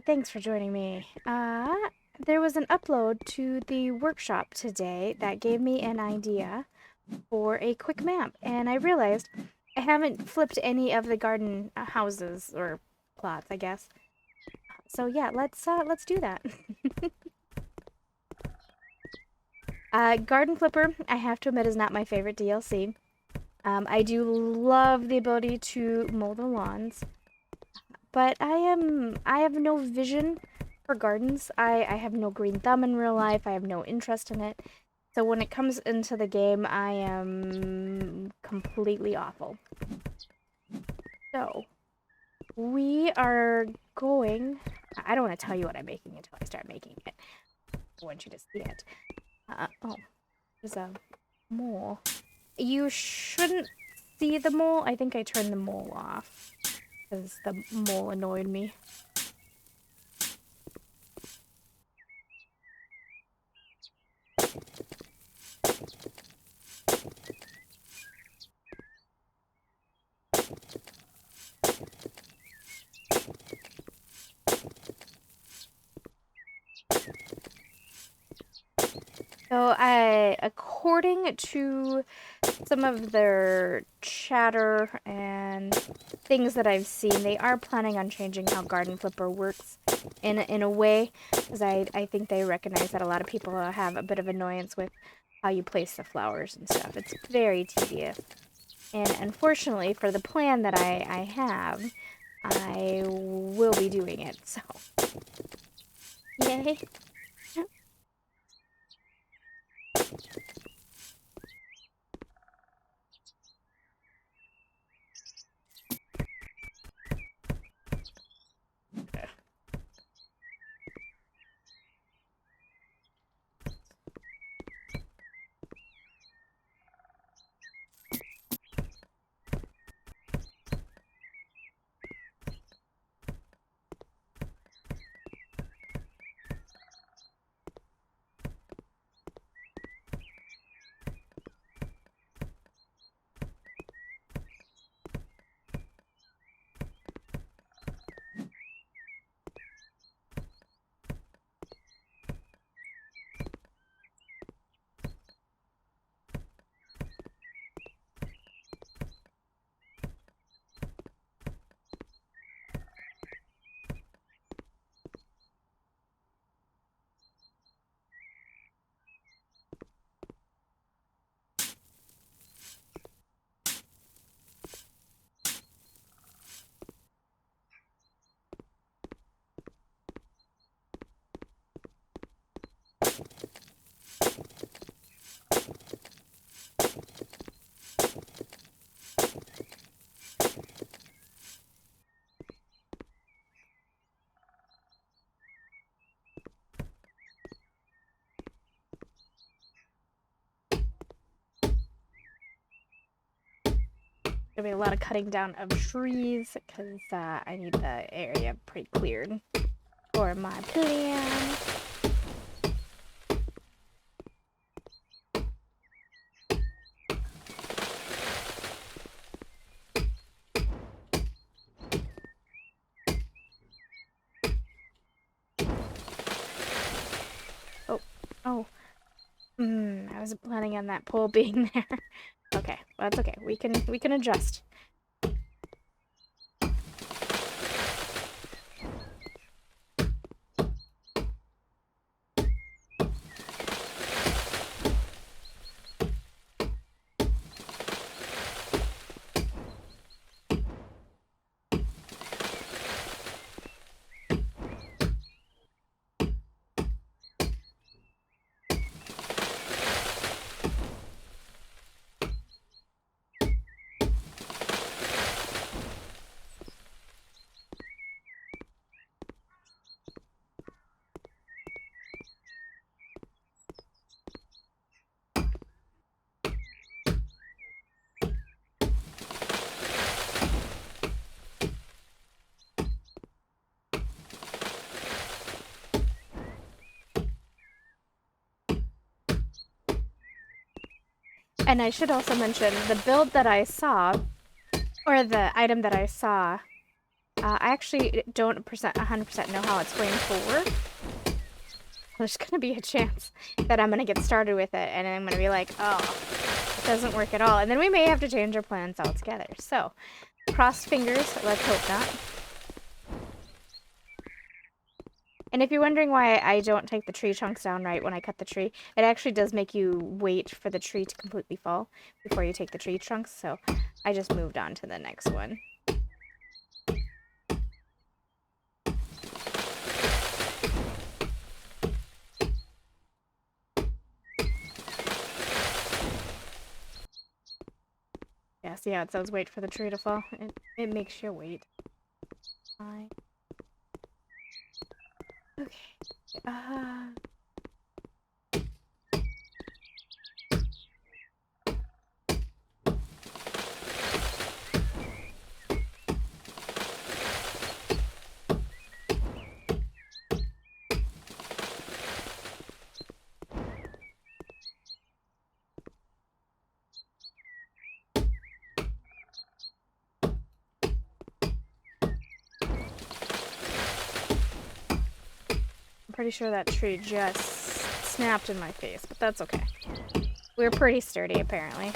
Hey, thanks for joining me. There was an upload to the workshop today that gave me an idea for a quick map, and I realized I haven't flipped any of the garden houses or plots, I guess. So yeah, let's do that. Garden Flipper, I have to admit, is not my favorite DLC. I do love the ability to mow the lawns, but I have no vision for gardens. I have no green thumb in real life. I have no interest in it. So when it comes into the game, I am completely awful. So we are going. I don't want to tell you what I'm making until I start making it. I want you to see it. Oh, there's a mole. You shouldn't see the mole. I think I turned the mole off because the mole annoyed me. So according to some of their chatter and things that I've seen, they are planning on changing how Garden Flipper works in a way, because I think they recognize that a lot of people have a bit of annoyance with how you place the flowers and stuff. It's very tedious. And unfortunately, for the plan that I have, I will be doing it, so yay. Gonna be a lot of cutting down of trees because I need the area pretty cleared for my plan. Oh, oh. I wasn't planning on that pole being there. Okay, well, that's okay. We can adjust. And I should also mention the build that I saw, or the item that I saw I actually don't 100% know how it's going to work. There's going to be a chance that I'm going to get started with it, and I'm going to be like, oh, it doesn't work at all. And then we may have to change our plans altogether. So, crossed fingers, let's hope not. And if you're wondering why I don't take the tree chunks down right when I cut the tree, it actually does make you wait for the tree to completely fall before you take the tree trunks. So, I just moved on to the next one. Yeah, see how it says wait for the tree to fall? It makes you wait. Fine. Okay. I'm pretty sure that tree just snapped in my face, but that's okay. We're pretty sturdy, apparently.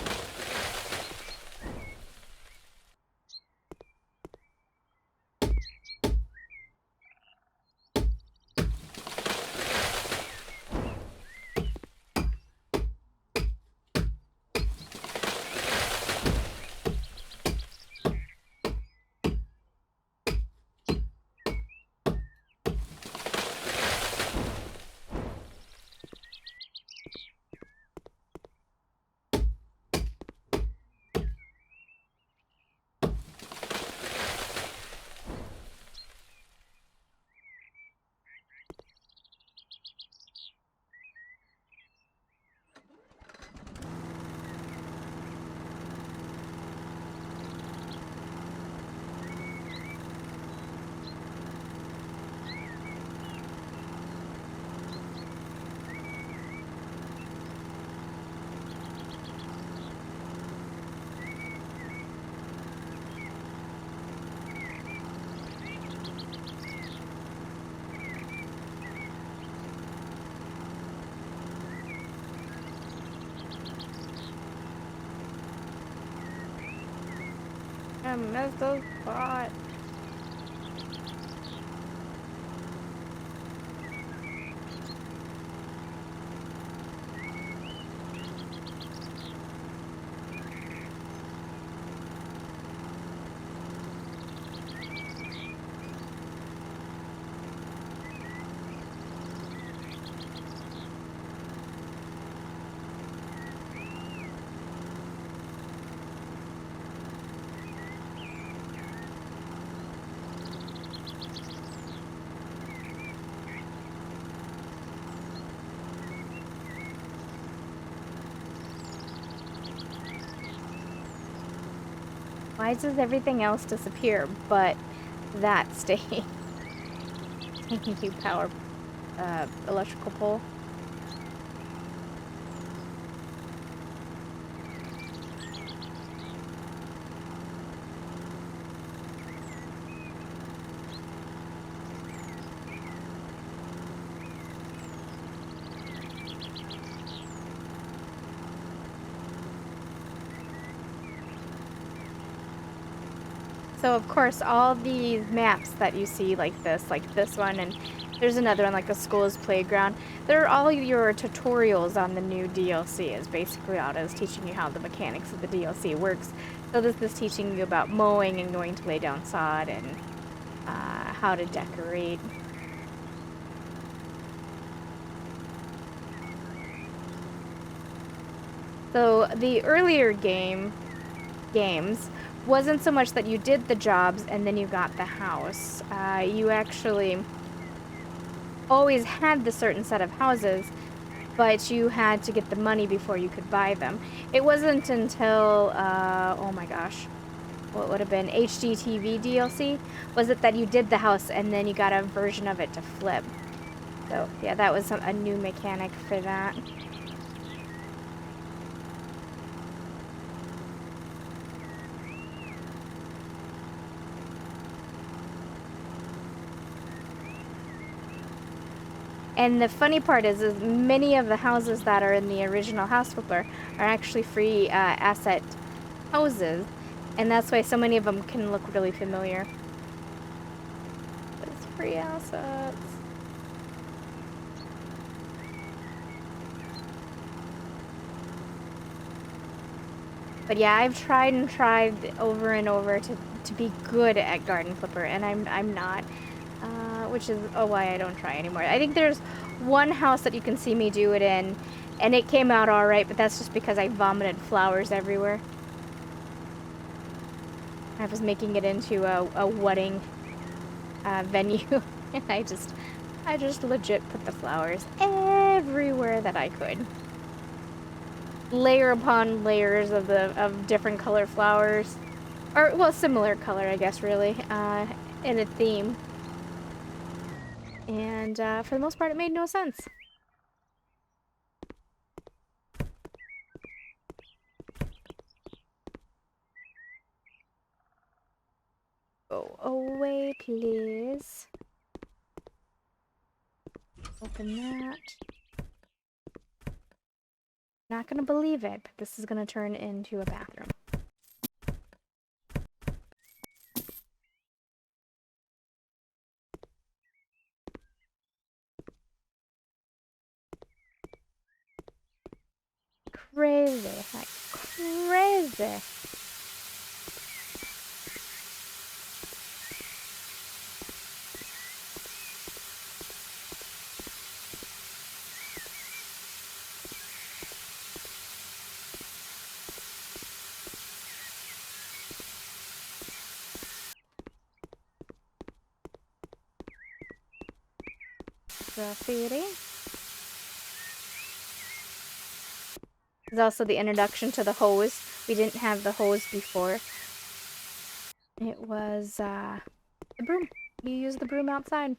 I missed those spot. Why does everything else disappear but that stay? Thank you, power electrical pole. So of course all these maps that you see like this one, and there's another one like a school's playground, they're all your tutorials on the new DLC. Is basically all it is, teaching you how the mechanics of the DLC works. So this is teaching you about mowing and going to lay down sod and how to decorate. So the earlier games wasn't so much that you did the jobs and then you got the house. You actually always had the certain set of houses, but you had to get the money before you could buy them. It wasn't until, oh my gosh, what would have been HGTV DLC, was it that you did the house and then you got a version of it to flip. So yeah, that was a new mechanic for that. And the funny part is many of the houses that are in the original House Flipper are actually free asset houses, and that's why so many of them can look really familiar. It's free assets. But yeah, I've tried and tried over and over to be good at Garden Flipper, and I'm not. Which is why I don't try anymore. I think there's one house that you can see me do it in, and it came out alright, but that's just because I vomited flowers everywhere. I was making it into a wedding venue, and I just legit put the flowers everywhere that I could. Layer upon layers of different color flowers. Or, well, similar color, I guess, really, in a theme. And for the most part, it made no sense. Go away, please. Open that. Not gonna believe it, but this is gonna turn into a bathroom. Crazy, like crazy. Graffiti. There's also the introduction to the hose. We didn't have the hose before. It was the broom. You use the broom outside.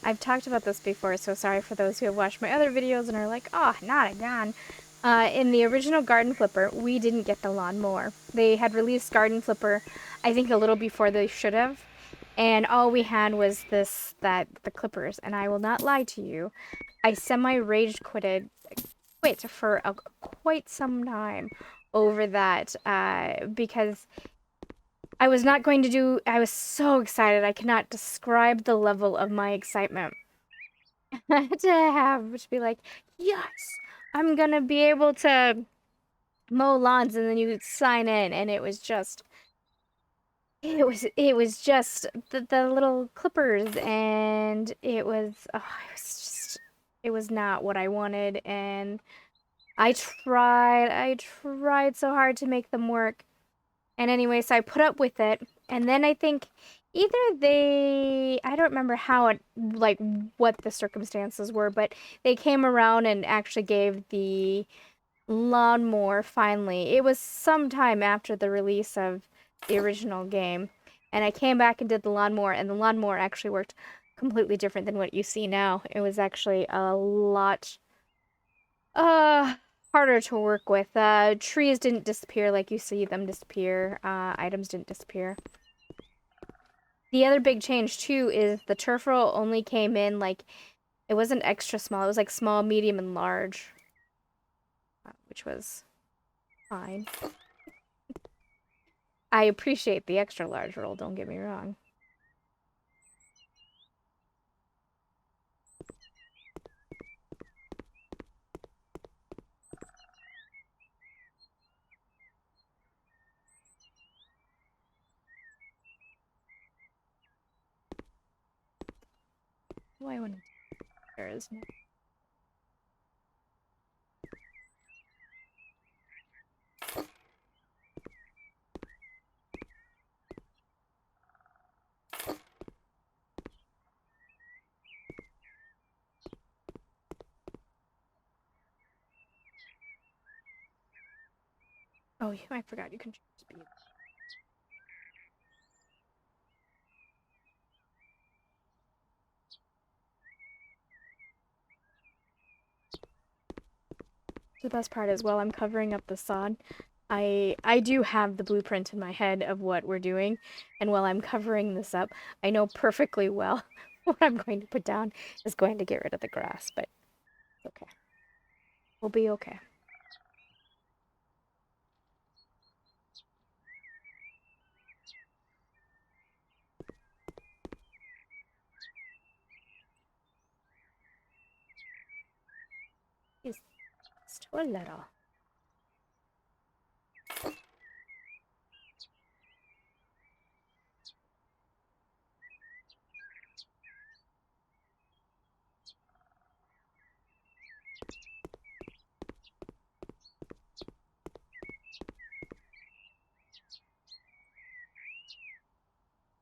I've talked about this before, so sorry for those who have watched my other videos and are like, oh, not again. In the original Garden Flipper, we didn't get the lawnmower. They had released Garden Flipper, I think a little before they should have. And all we had was the clippers. And I will not lie to you, I semi-rage quit for quite some time over that because I was not going to do, I was so excited. I cannot describe the level of my excitement to be like, yes, I'm gonna be able to mow lawns, and then you sign in, and it was just, the little clippers, and it was not what I wanted, and I tried so hard to make them work. And anyway, so I put up with it. And then I think I don't remember how it, like, what the circumstances were, but they came around and actually gave the lawnmower finally. It was sometime after the release of the original game. And I came back and did the lawnmower, and the lawnmower actually worked completely different than what you see now. It was actually a lot harder to work with. Trees didn't disappear like you see them disappear. Items didn't disappear. The other big change too is the turf roll only came in like it wasn't extra small. It was like small, medium, and large, which was fine. I appreciate the extra large roll, don't get me wrong. Why I want to there is no. Oh, yeah, I forgot you can change speed. The best part is while I'm covering up the sod, I do have the blueprint in my head of what we're doing, and while I'm covering this up, I know perfectly well what I'm going to put down is going to get rid of the grass, but okay. We'll be okay. Just a little.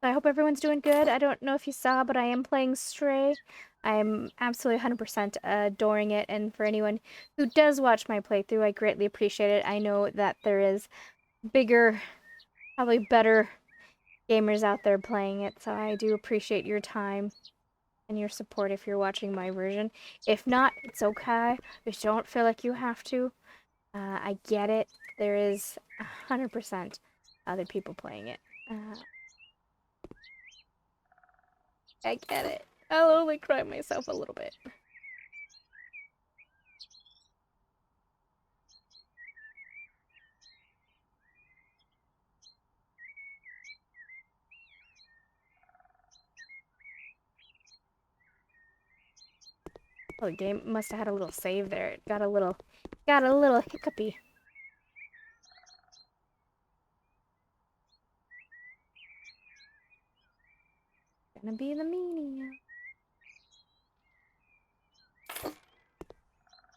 I hope everyone's doing good. I don't know if you saw, but I am playing Stray. I'm absolutely 100% adoring it, and for anyone who does watch my playthrough, I greatly appreciate it. I know that there is bigger, probably better gamers out there playing it, so I do appreciate your time and your support if you're watching my version. If not, it's okay. Just don't feel like you have to. I get it. There is 100% other people playing it. I get it. I'll only cry myself a little bit. Oh, the game must have had a little save there. It got a little hiccupy. Gonna be the meanie.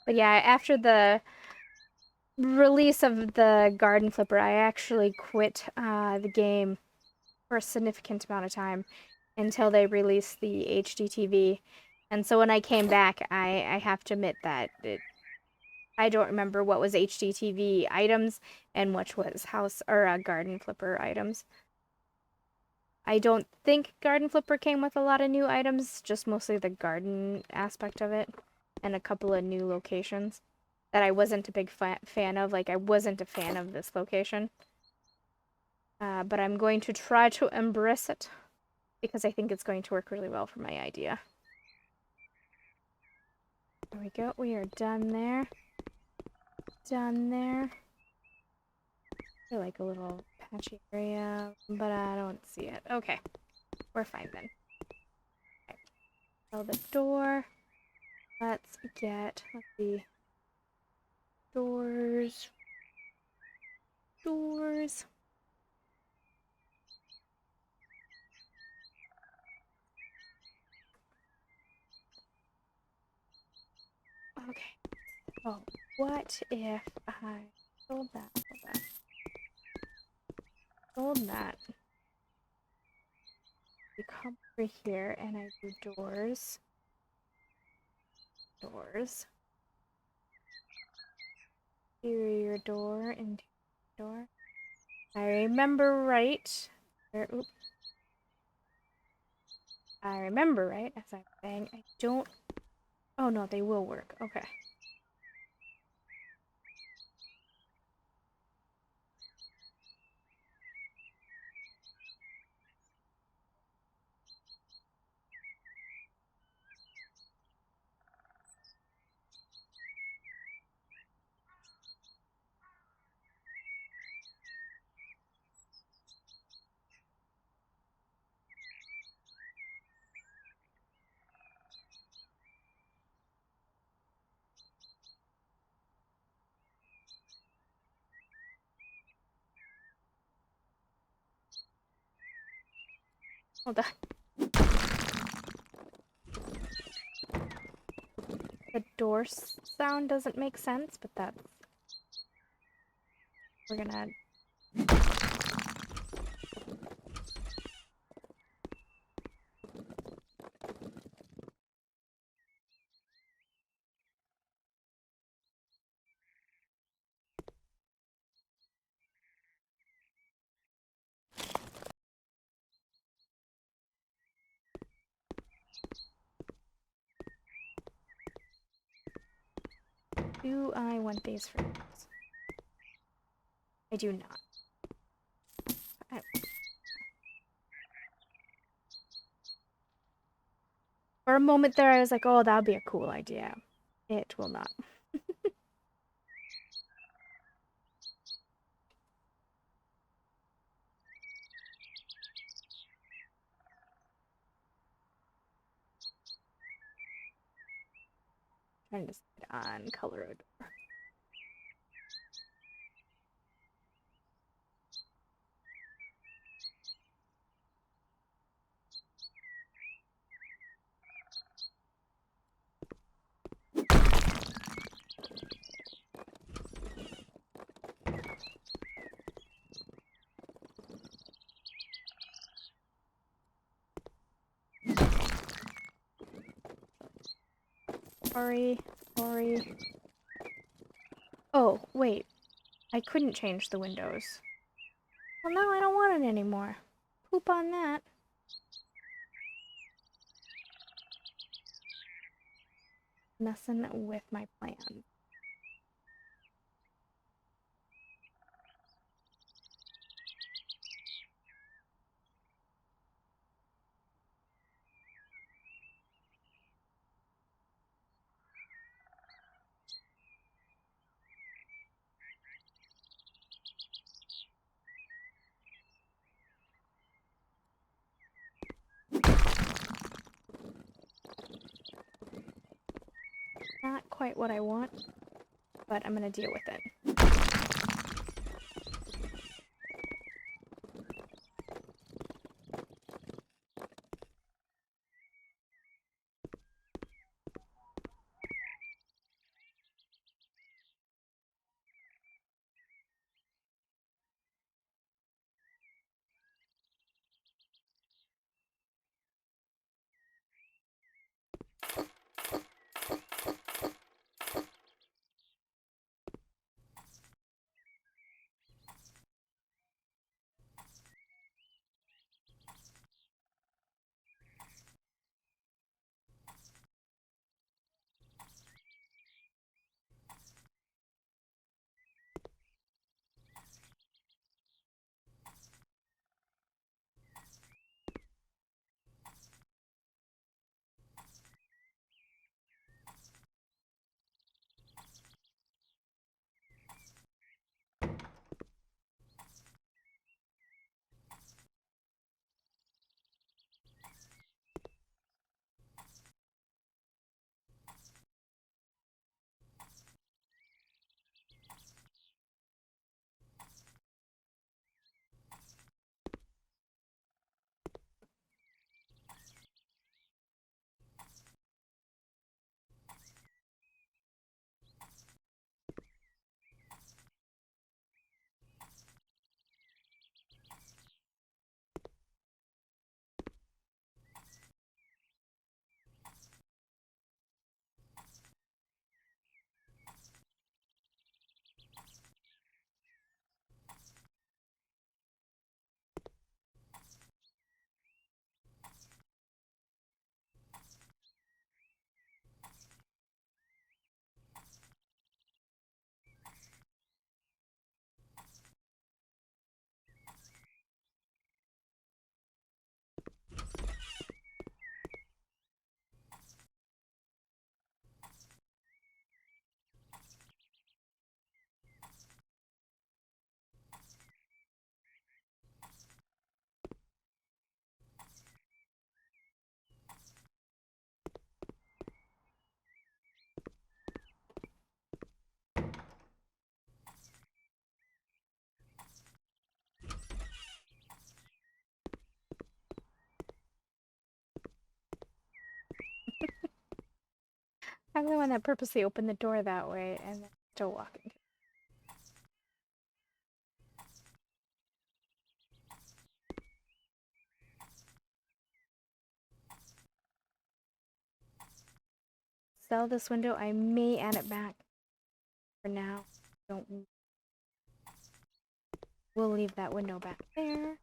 But yeah, after the release of the garden flipper, I actually quit the game for a significant amount of time until they released the HGTV. And so when I came back, I have to admit that I don't remember what was HGTV items and which was house or garden flipper items. I don't think Garden Flipper came with a lot of new items, just mostly the garden aspect of it, and a couple of new locations that I wasn't a big fan of. Like, I wasn't a fan of this location. But I'm going to try to embrace it, because I think it's going to work really well for my idea. There we go, we are done there. Done there. I feel like a little patchy area, but I don't see it. Okay, we're fine then. Okay. So the door. Let's see, doors. Okay. Oh, what if I sold that? Sold that. You come over here and I do doors. Interior door, interior door. I remember right. Oops. I remember, right? As I'm saying, I don't... Oh, no, they will work. Okay. Hold on. The door sound doesn't make sense, but that's... We're gonna... Do I want these for this? I do not. I... For a moment there, I was like, oh, that would be a cool idea. It will not. Trying to decide on color of door. Sorry. Oh, wait. I couldn't change the windows. Well, now I don't want it anymore. Poop on that. Messing with my plans. Not quite what I want, but I'm gonna deal with it. I'm the one that purposely opened the door that way and then still walking. Sell this window. I may add it back. For now, don't. We'll leave that window back there.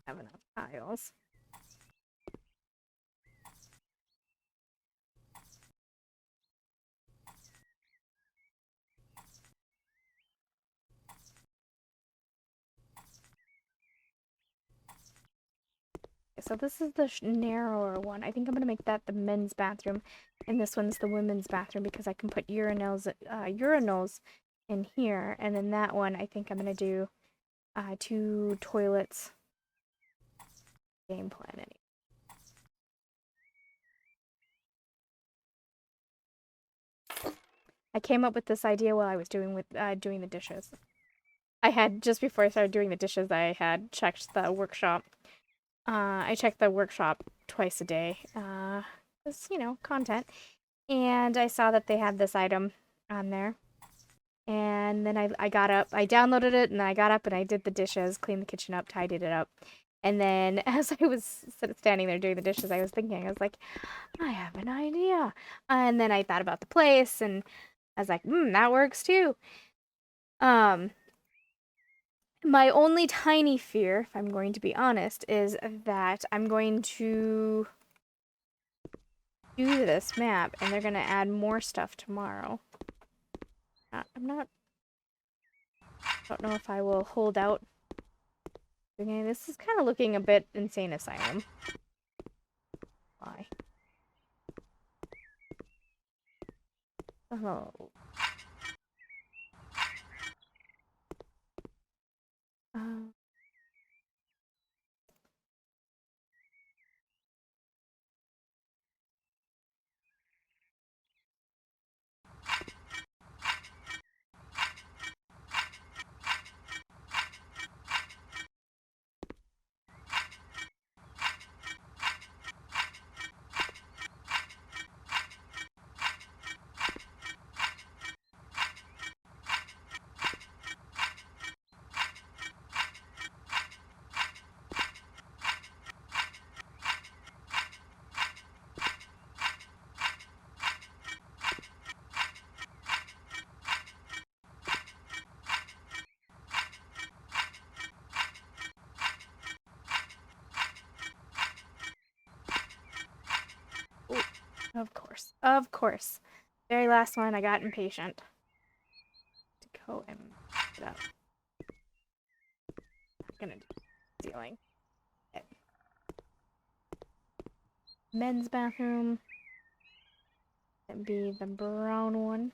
Have enough tiles. So this is the narrower one. I think I'm gonna make that the men's bathroom, and this one's the women's bathroom because I can put urinals in here, and then that one I think I'm gonna do 2 toilets. Game plan anyway. I came up with this idea while I was doing the dishes. I had just before I started doing the dishes, I had checked the workshop. I checked the workshop twice a day. Just, you know, content. And I saw that they had this item on there. And then I got up, I downloaded it, and then I got up and I did the dishes, cleaned the kitchen up, tidied it up. And then as I was standing there doing the dishes, I was thinking, I was like, I have an idea. And then I thought about the place, and I was like, that works too. My only tiny fear, if I'm going to be honest, is that I'm going to do this map and they're going to add more stuff tomorrow. I don't know if I will hold out. Okay, this is kind of looking a bit insane asylum. Why? Oh. Of course. Of course. Very last one, I got impatient. To go and put it up. I'm gonna do ceiling. Okay. Men's bathroom. That'd be the brown one.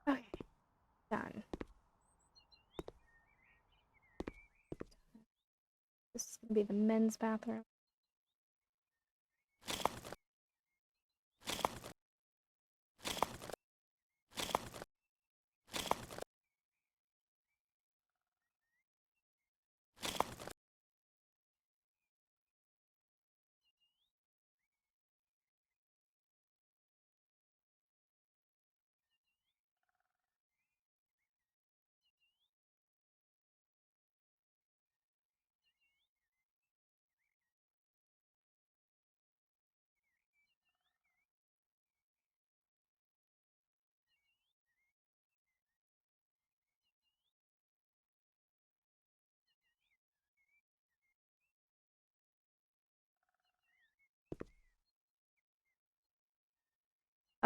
Okay. Done. This is gonna be the men's bathroom.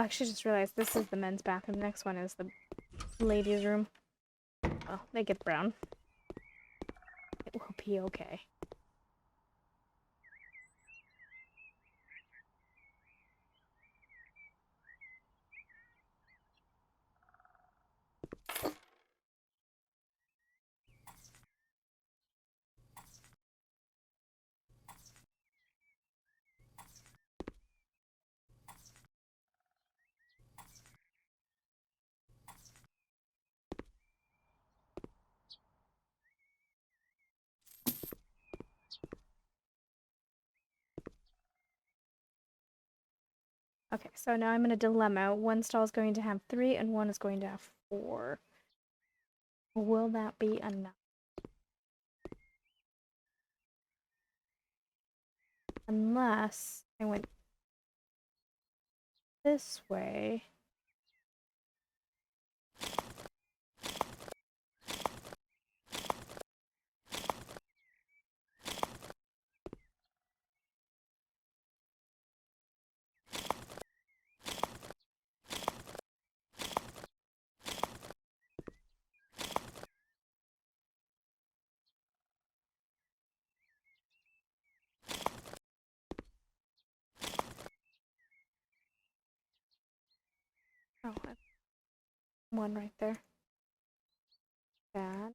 I actually just realized this is the men's bathroom. The next one is the ladies' room. Oh, they get brown. It will be okay. Okay, so now I'm in a dilemma. One stall is going to have 3 and one is going to have 4. Will that be enough? Unless I went this way. Oh, one right there. Bad.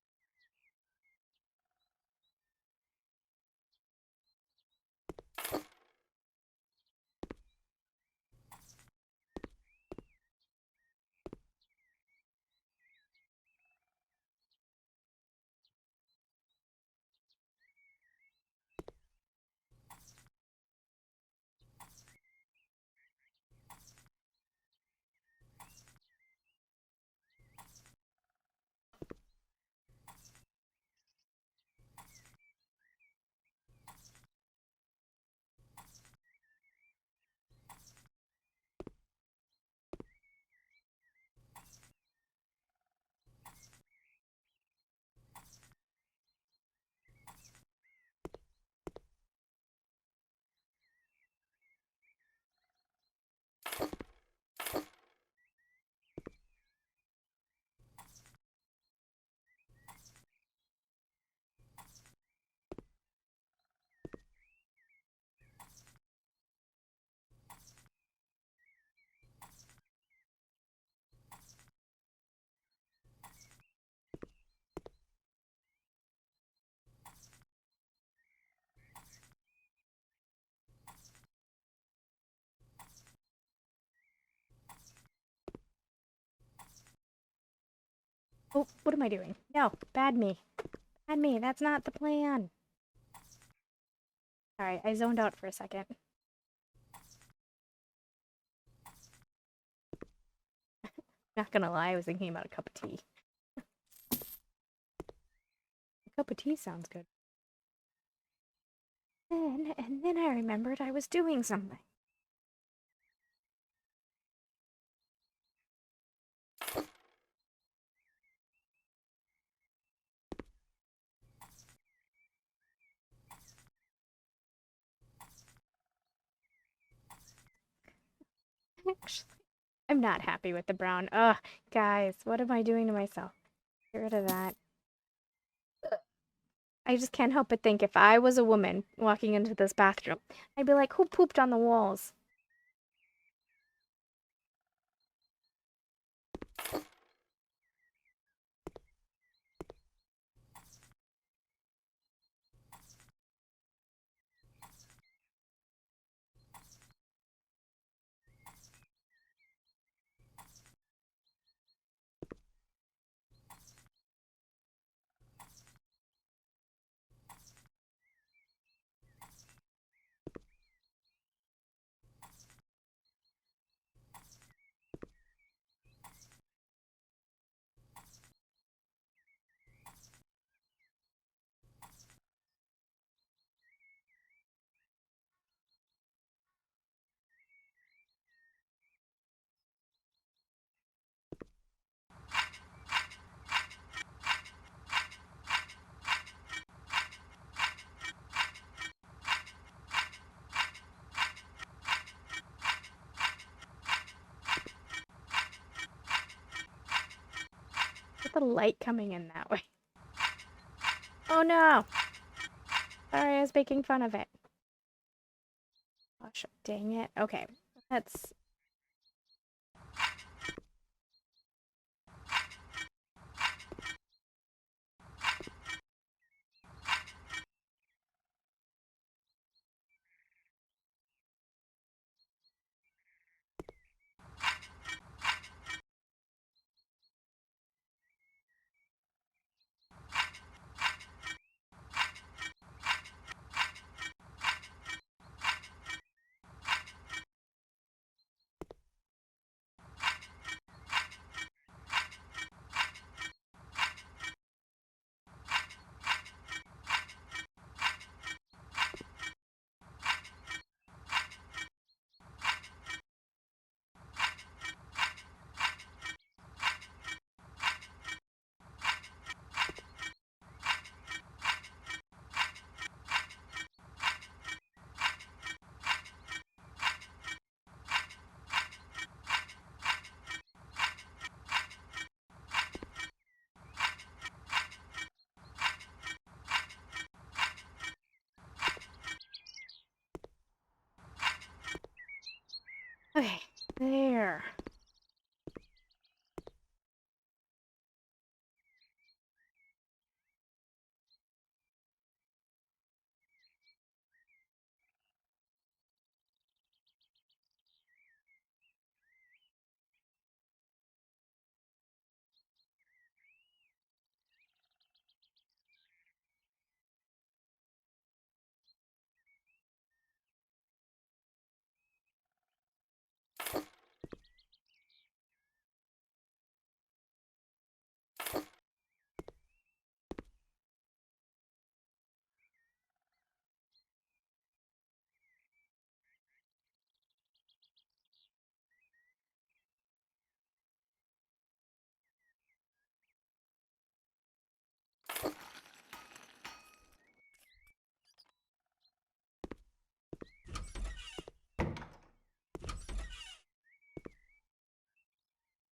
Oh, what am I doing? No, bad me. Bad me. That's not the plan. Sorry, I zoned out for a second. Not gonna lie, I was thinking about a cup of tea. A cup of tea sounds good. And then I remembered I was doing something. Actually, I'm not happy with the brown. Ugh, guys, what am I doing to myself? Get rid of that. I just can't help but think if I was a woman walking into this bathroom, I'd be like, who pooped on the walls? the light coming in that way? Oh no! Sorry, I was making fun of it. Gosh, dang it. Okay, let's... Okay, there.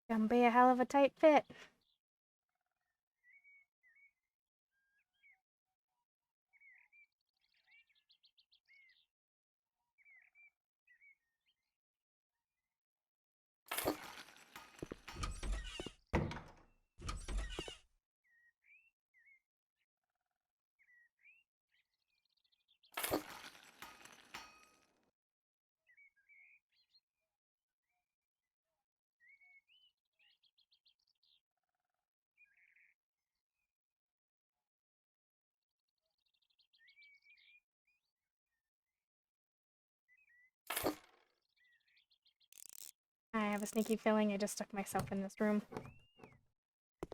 Gonna be a hell of a tight fit. I have a sneaky feeling I just stuck myself in this room.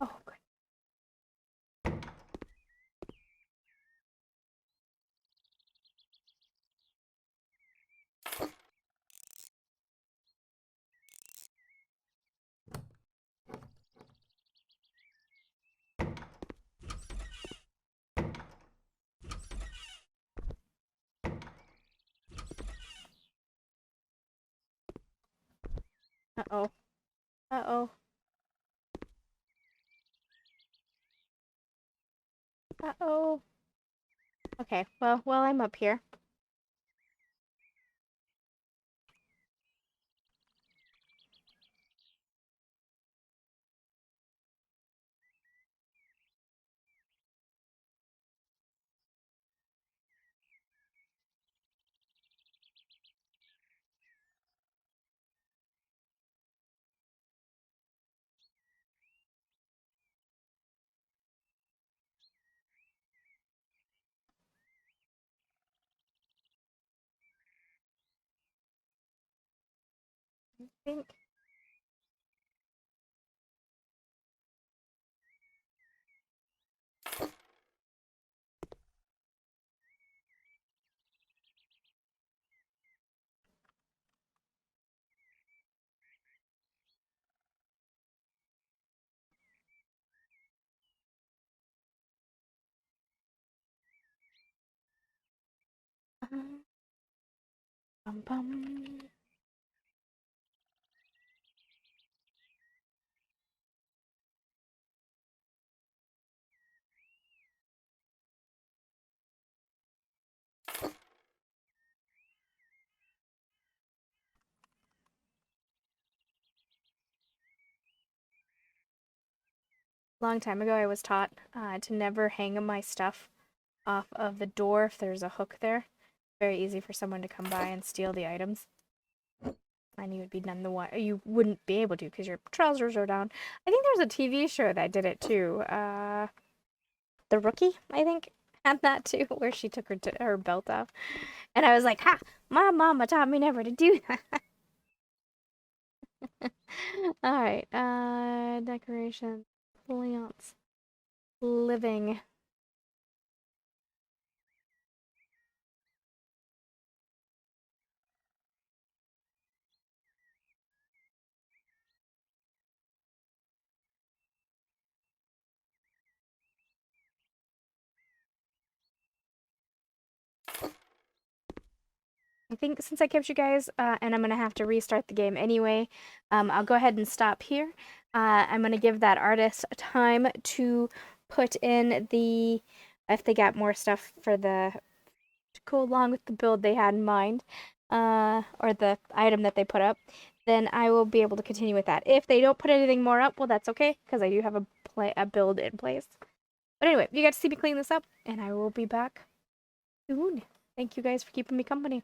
Oh, good. Uh-oh. Uh-oh. Uh-oh. Okay, well, while I'm up here. I think. Bum bum. long time ago I was taught to never hang my stuff off of the door if there's a hook there. Very easy for someone to come by and steal the items. And you would be none the one. You wouldn't be able to because your trousers are down. I think there's a TV show that did it too. The Rookie, I think, had that too, where she took her belt off. And I was like, ha! My mama taught me never to do that. Alright, decoration, plants, living. I think since I kept you guys, and I'm going to have to restart the game anyway, I'll go ahead and stop here. I'm going to give that artist time to put in the, if they got more stuff for the, to go along with the build they had in mind, or the item that they put up, then I will be able to continue with that. If they don't put anything more up, well, that's okay, because I do have a build in place. But anyway, you got to see me clean this up, and I will be back soon. Thank you guys for keeping me company.